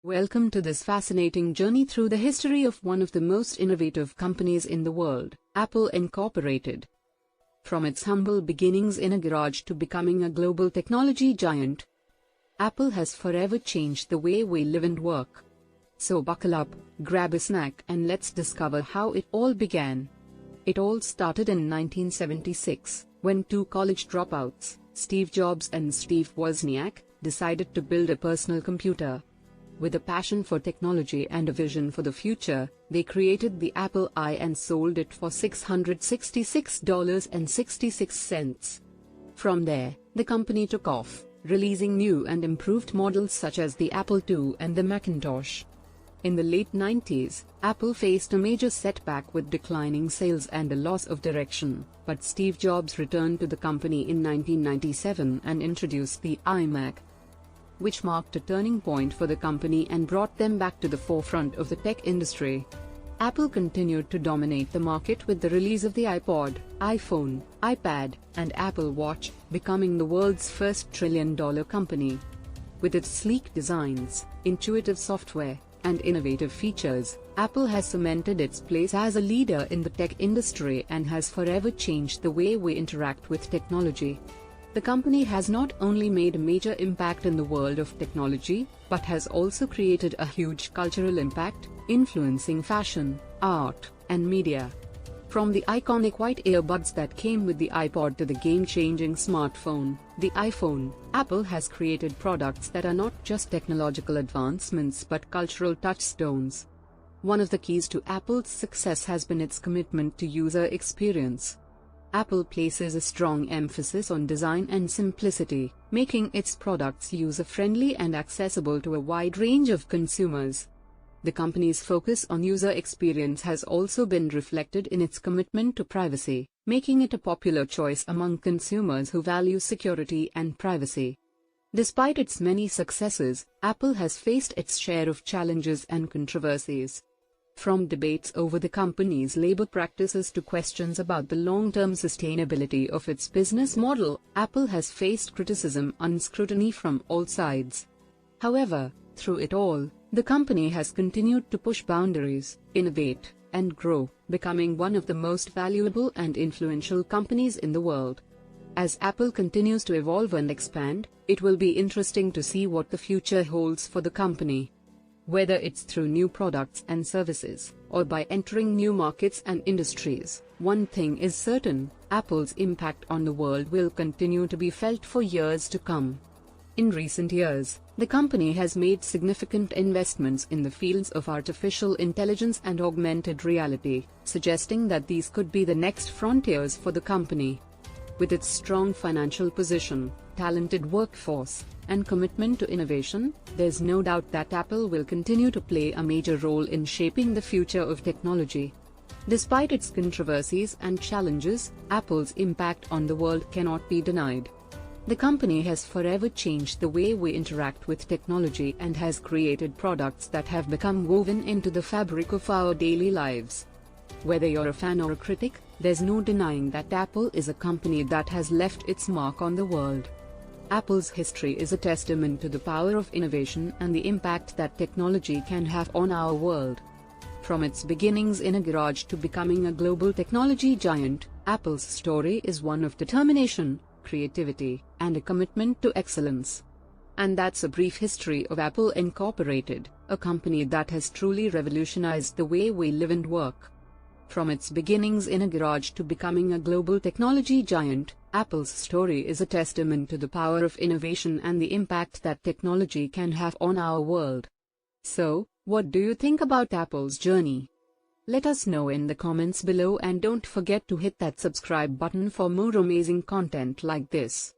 Welcome to this fascinating journey through the history of one of the most innovative companies in the world, Apple Incorporated. From its humble beginnings in a garage to becoming a global technology giant, Apple has forever changed the way we live and work. So buckle up, grab a snack and let's discover how it all began. It all started in 1976, when two college dropouts, Steve Jobs and Steve Wozniak, decided to build a personal computer. With a passion for technology and a vision for the future, they created the Apple I and sold it for $666.66. From there, the company took off, releasing new and improved models such as the Apple II and the Macintosh. In the late 90s, Apple faced a major setback with declining sales and a loss of direction, but Steve Jobs returned to the company in 1997 and introduced the iMac, which marked a turning point for the company and brought them back to the forefront of the tech industry. Apple continued to dominate the market with the release of the iPod, iPhone, iPad, and Apple Watch, becoming the world's first trillion-dollar company. With its sleek designs, intuitive software, and innovative features, Apple has cemented its place as a leader in the tech industry and has forever changed the way we interact with technology. The company has not only made a major impact in the world of technology, but has also created a huge cultural impact, influencing fashion, art, and media. From the iconic white earbuds that came with the iPod to the game-changing smartphone, the iPhone, Apple has created products that are not just technological advancements but cultural touchstones. One of the keys to Apple's success has been its commitment to user experience. Apple places a strong emphasis on design and simplicity, making its products user-friendly and accessible to a wide range of consumers. The company's focus on user experience has also been reflected in its commitment to privacy, making it a popular choice among consumers who value security and privacy. Despite its many successes, Apple has faced its share of challenges and controversies. From debates over the company's labor practices to questions about the long-term sustainability of its business model, Apple has faced criticism and scrutiny from all sides. However, through it all, the company has continued to push boundaries, innovate, and grow, becoming one of the most valuable and influential companies in the world. As Apple continues to evolve and expand, it will be interesting to see what the future holds for the company. Whether it's through new products and services, or by entering new markets and industries, one thing is certain: Apple's impact on the world will continue to be felt for years to come. In recent years, the company has made significant investments in the fields of artificial intelligence and augmented reality, suggesting that these could be the next frontiers for the company. With its strong financial position, talented workforce, and commitment to innovation, there's no doubt that Apple will continue to play a major role in shaping the future of technology. Despite its controversies and challenges, Apple's impact on the world cannot be denied. The company has forever changed the way we interact with technology and has created products that have become woven into the fabric of our daily lives. Whether you're a fan or a critic, there's no denying that Apple is a company that has left its mark on the world. Apple's history is a testament to the power of innovation and the impact that technology can have on our world. From its beginnings in a garage to becoming a global technology giant, Apple's story is one of determination, creativity, and a commitment to excellence. And that's a brief history of Apple Incorporated, a company that has truly revolutionized the way we live and work. From its beginnings in a garage to becoming a global technology giant, Apple's story is a testament to the power of innovation and the impact that technology can have on our world. So, what do you think about Apple's journey? Let us know in the comments below and don't forget to hit that subscribe button for more amazing content like this.